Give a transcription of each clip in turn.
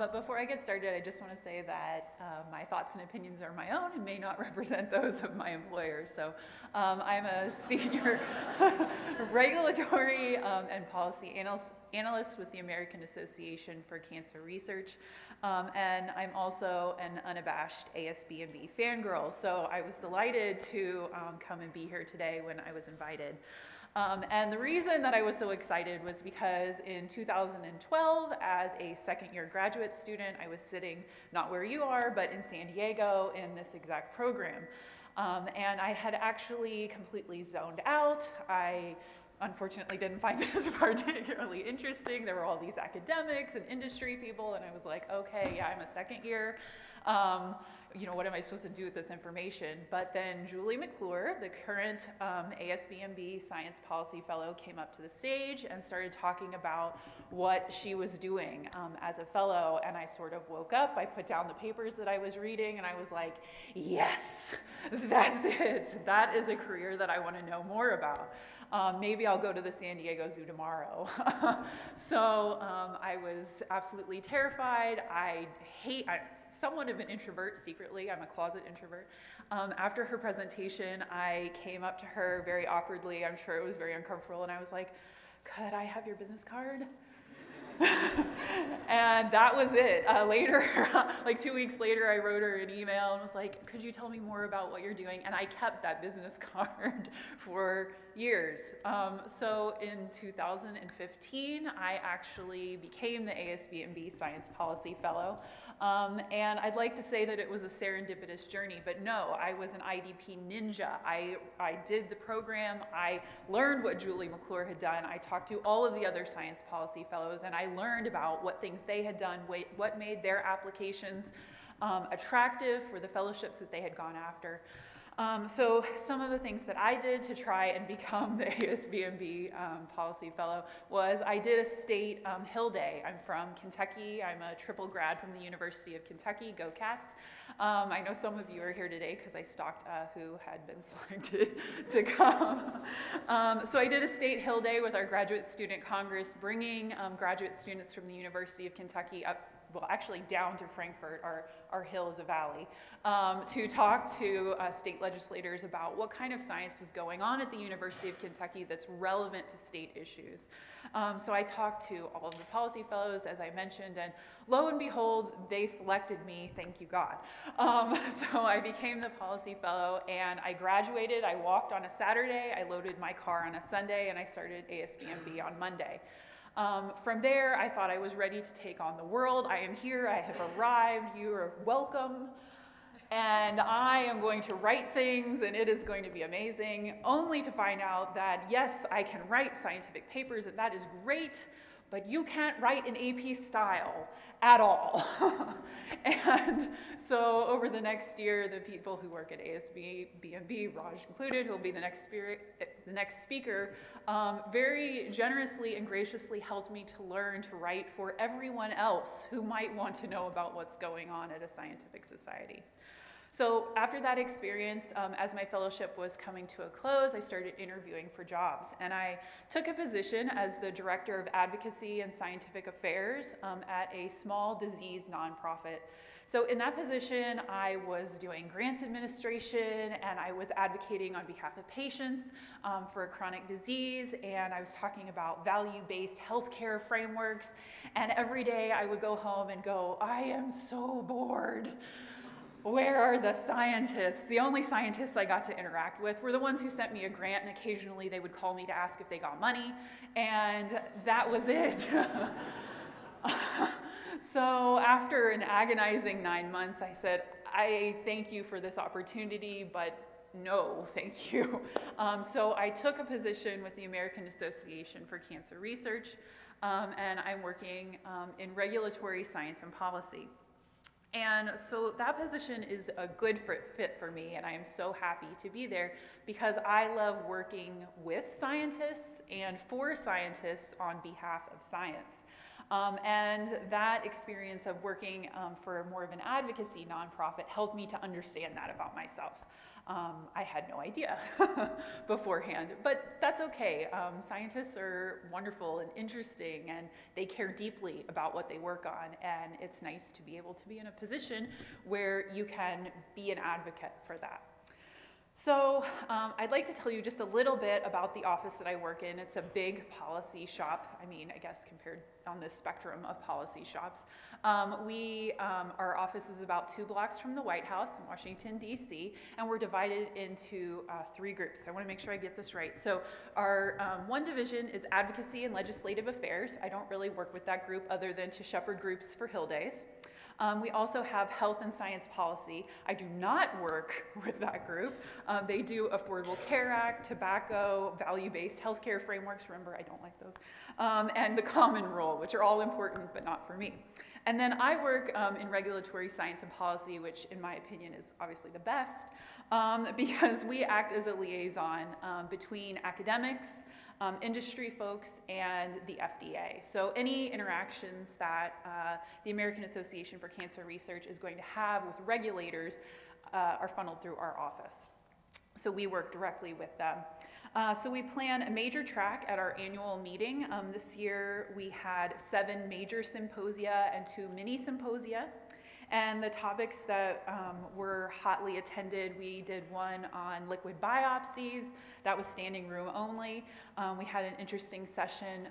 But before I get started, I just want to say that my thoughts and opinions are my own and may not represent those of my employer. So I'm a senior regulatory and policy analyst with the American Association for Cancer Research. And I'm also an unabashed ASB&B fangirl. So I was delighted to come and be here today when I was invited. And the reason that I was so excited was because in 2012, as a second-year graduate student, I was sitting not where you are, but in San Diego in this exact program. And I had actually completely zoned out. I unfortunately didn't find this particularly interesting. There were all these academics and industry people, and I was like, okay, yeah, I'm a second year. You know, what am I supposed to do with this information? But then Julie McClure, the current ASB&B Science Policy Fellow, came up to the stage and started talking about what she was doing as a fellow, and I sort of woke up. I put down the papers that I was reading, and I was like, yes, that's it. That is a career that I want to know more about. Maybe I'll go to the San Diego Zoo tomorrow. So I was absolutely terrified. I'm somewhat of an introvert secretly. I'm a closet introvert. After her presentation, I came up to her very awkwardly. I'm sure it was very uncomfortable. And I was like, could I have your business card? And that was it. Later, like 2 weeks later, I wrote her an email and was like, could you tell me more about what you're doing? And I kept that business card for years. So in 2015, I actually became the ASB&B Science Policy Fellow. And I'd like to say that it was a serendipitous journey, but no, I was an IDP ninja. I did the program, I learned what Julie McClure had done, I talked to all of the other Science Policy Fellows, and I learned about what things they had done, what made their applications attractive for the fellowships that they had gone after. So some of the things that I did to try and become the ASB&B Policy Fellow was I did a state Hill Day. I'm from Kentucky. I'm a triple grad from the University of Kentucky. Go Cats. I know some of you are here today because I stalked who had been selected to come. So I did a state Hill Day with our Graduate Student Congress, bringing graduate students from the University of Kentucky up, well, actually down to Frankfurt, our hill is a valley, to talk to state legislators about what kind of science was going on at the University of Kentucky that's relevant to state issues. So I talked to all of the policy fellows, as I mentioned, and lo and behold, they selected me, thank you God. So I became the policy fellow, and I graduated. I walked on a Saturday, I loaded my car on a Sunday, and I started ASB&B on Monday. From there, I thought I was ready to take on the world. I am here, I have arrived, you are welcome, and I am going to write things, and it is going to be amazing, only to find out that, yes, I can write scientific papers, and that is great, but you can't write in AP style at all. And so over the next year, the people who work at ASB&B, Raj included, who will be the next speaker, very generously and graciously helped me to learn to write for everyone else who might want to know about what's going on at a scientific society. So after that experience, as my fellowship was coming to a close, I started interviewing for jobs. And I took a position as the Director of Advocacy and Scientific Affairs at a small disease nonprofit. So in that position, I was doing grants administration, and I was advocating on behalf of patients for a chronic disease, and I was talking about value-based healthcare frameworks. And every day I would go home and go, I am so bored. Where are the scientists? The only scientists I got to interact with were the ones who sent me a grant, and occasionally they would call me to ask if they got money, and that was it. So after an agonizing 9 months, I said, I thank you for this opportunity, but no, thank you. So I took a position with the American Association for Cancer Research, and I'm working in regulatory science and policy. And so that position is a good fit for me, and I am so happy to be there because I love working with scientists and for scientists on behalf of science. And that experience of working for more of an advocacy nonprofit helped me to understand that about myself. I had no idea beforehand, but that's okay. Scientists are wonderful and interesting, and they care deeply about what they work on, and it's nice to be able to be in a position where you can be an advocate for that. So I'd like to tell you just a little bit about the office that I work in. It's a big policy shop. I mean, I guess compared on the spectrum of policy shops. Our office is about 2 blocks from the White House in Washington, D.C., and we're divided into 3 groups. I want to make sure I get this right. So our one division is Advocacy and Legislative Affairs. I don't really work with that group other than to shepherd groups for Hill Days. We also have Health and Science Policy. I do not work with that group. They do Affordable Care Act, tobacco, value-based healthcare frameworks. Remember, I don't like those. And the Common Rule, which are all important, but not for me. And then I work in Regulatory Science and Policy, which in my opinion is obviously the best, because we act as a liaison between academics, industry folks, and the FDA. So any interactions that the American Association for Cancer Research is going to have with regulators are funneled through our office. So we work directly with them. So we plan a major track at our annual meeting. This year we had 7 major symposia and 2 mini symposia. And the topics that were hotly attended, we did one on liquid biopsies. That was standing room only. We had an interesting session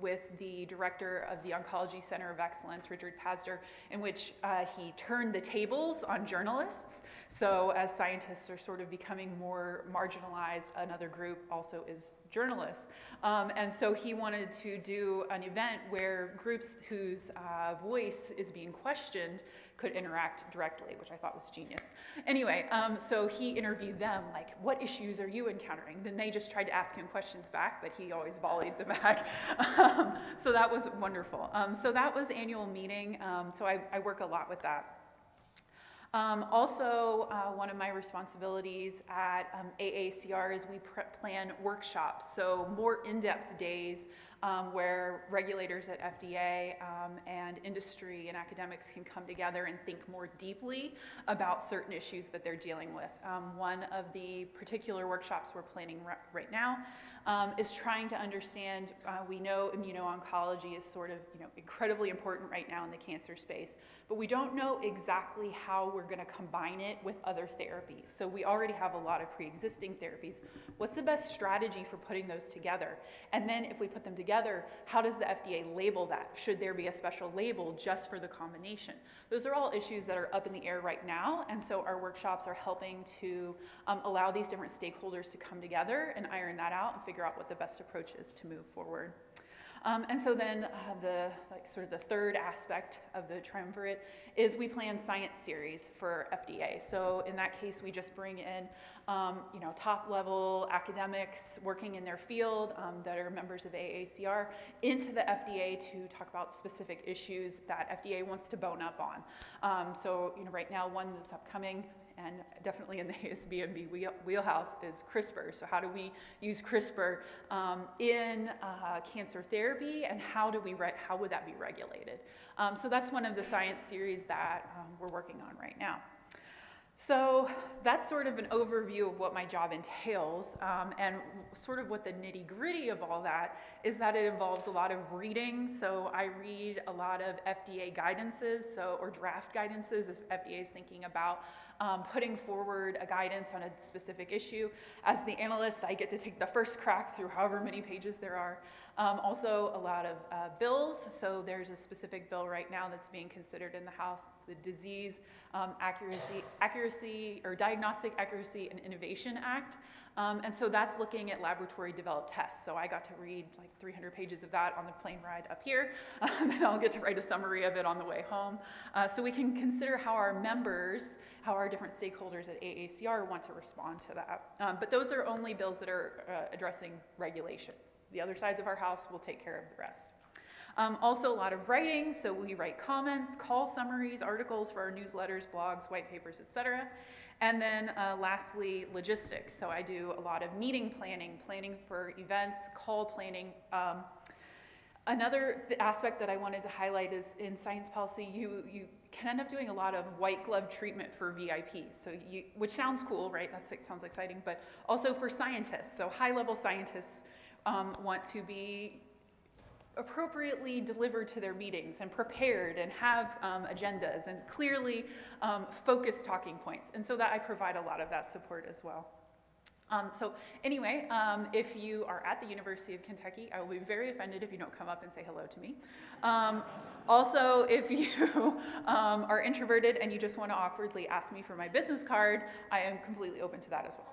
with the director of the Oncology Center of Excellence, Richard Pazder, in which he turned the tables on journalists. So as scientists are sort of becoming more marginalized, another group also is journalists. And so he wanted to do an event where groups whose voice is being questioned could interact directly, which I thought was genius. Anyway, so he interviewed them, like, what issues are you encountering? Then they just tried to ask him questions back, but he always volleyed them back. So that was wonderful. So that was annual meeting, so I work a lot with that. Also, one of my responsibilities at AACR is we plan workshops, so more in-depth days where regulators at FDA and industry and academics can come together and think more deeply about certain issues that they're dealing with. One of the particular workshops we're planning right now is trying to understand, we know immuno-oncology is sort of incredibly important right now in the cancer space, but we don't know exactly how we're going to combine it with other therapies. So we already have a lot of pre-existing therapies. What's the best strategy for putting those together? And then if we put them together, how does the FDA label that? Should there be a special label just for the combination? Those are all issues that are up in the air right now, and so our workshops are helping to allow these different stakeholders to come together and iron that out and figure out what the best approach is to move forward. And so then the third aspect of the triumvirate is we plan science series for FDA. So in that case, we just bring in top level academics working in their field that are members of AACR into the FDA to talk about specific issues that FDA wants to bone up on. So right now, one that's upcoming and definitely in the ASBMB wheelhouse is CRISPR. So how do we use CRISPR in cancer therapy, and how would that be regulated? So that's one of the science series that we're working on right now. So that's sort of an overview of what my job entails, and sort of what the nitty-gritty of all that is that it involves a lot of reading. So I read a lot of FDA guidances, or draft guidances, as FDA is thinking about putting forward a guidance on a specific issue. As the analyst, I get to take the first crack through however many pages there are. Also a lot of bills. So there's a specific bill right now that's being considered in the House. It's the Disease Accuracy or Diagnostic Accuracy and Innovation Act. And so that's looking at laboratory developed tests. So I got to read like 300 pages of that on the plane ride up here. And I'll get to write a summary of it on the way home. So we can consider how our members, how our different stakeholders at AACR want to respond to that. But those are only bills that are addressing regulation. The other sides of our house will take care of the rest. Also a lot of writing, so we write comments, call summaries, articles for our newsletters, blogs, white papers, etc. And then lastly, logistics. So I do a lot of meeting planning for events, call planning, Another aspect that I wanted to highlight is in science policy, you can end up doing a lot of white glove treatment for VIPs, which sounds cool, right? That sounds exciting, but also for scientists. So high-level scientists want to be appropriately delivered to their meetings and prepared and have agendas and clearly focused talking points. And so that I provide a lot of that support as well. So anyway, if you are at the University of Kentucky, I will be very offended if you don't come up and say hello to me. Also, if you are introverted and you just want to awkwardly ask me for my business card, I am completely open to that as well.